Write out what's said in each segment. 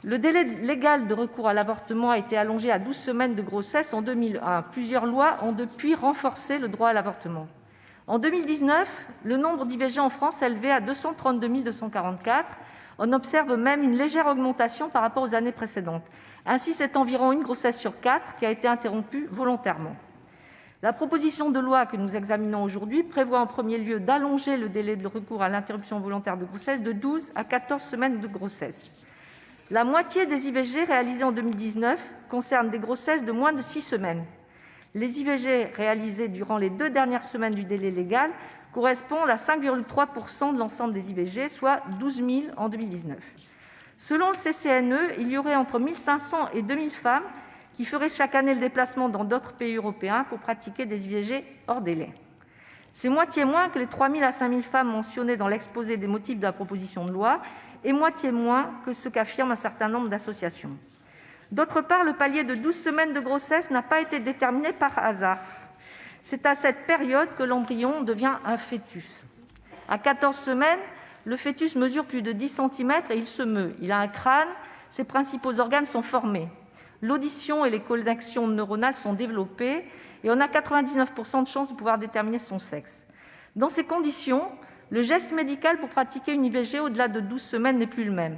Le délai légal de recours à l'avortement a été allongé à 12 semaines de grossesse en 2001. Plusieurs lois ont depuis renforcé le droit à l'avortement. En 2019, le nombre d'IVG en France s'élevait à 232 244. On observe même une légère augmentation par rapport aux années précédentes. Ainsi, c'est environ une grossesse sur 4 qui a été interrompue volontairement. La proposition de loi que nous examinons aujourd'hui prévoit en premier lieu d'allonger le délai de recours à l'interruption volontaire de grossesse de 12 à 14 semaines de grossesse. La moitié des IVG réalisées en 2019 concernent des grossesses de moins de 6 semaines. Les IVG réalisées durant les 2 dernières semaines du délai légal correspondent à 5,3% de l'ensemble des IVG, soit 12 000 en 2019. Selon le CCNE, il y aurait entre 1 500 et 2 000 femmes qui feraient chaque année le déplacement dans d'autres pays européens pour pratiquer des IVG hors délai. C'est moitié moins que les 3 000 à 5 000 femmes mentionnées dans l'exposé des motifs de la proposition de loi et moitié moins que ce qu'affirment un certain nombre d'associations. D'autre part, le palier de 12 semaines de grossesse n'a pas été déterminé par hasard. C'est à cette période que l'embryon devient un fœtus. À 14 semaines, le fœtus mesure plus de 10 cm et il se meut. Il a un crâne, ses principaux organes sont formés. L'audition et les connexions neuronales sont développées et on a 99% de chances de pouvoir déterminer son sexe. Dans ces conditions, le geste médical pour pratiquer une IVG au-delà de 12 semaines n'est plus le même.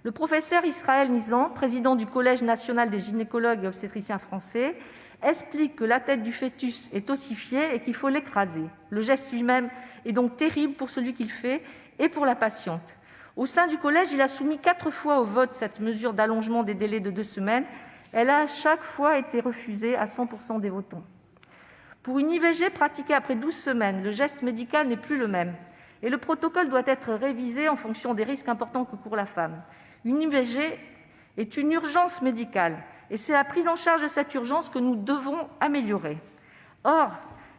Le professeur Israël Nizan, président du Collège national des gynécologues et obstétriciens français, explique que la tête du fœtus est ossifiée et qu'il faut l'écraser. Le geste lui-même est donc terrible pour celui qui le fait et pour la patiente. Au sein du collège, il a soumis 4 fois au vote cette mesure d'allongement des délais de 2 semaines. Elle a à chaque fois été refusée à 100% des votants. Pour une IVG pratiquée après 12 semaines, le geste médical n'est plus le même et le protocole doit être révisé en fonction des risques importants que court la femme. Une IVG est une urgence médicale et c'est la prise en charge de cette urgence que nous devons améliorer. Or,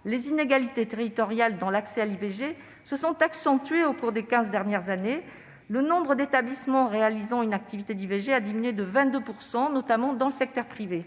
les inégalités territoriales dans l'accès à l'IVG se sont accentuées au cours des 15 dernières années. Le nombre d'établissements réalisant une activité d'IVG a diminué de 22%, notamment dans le secteur privé.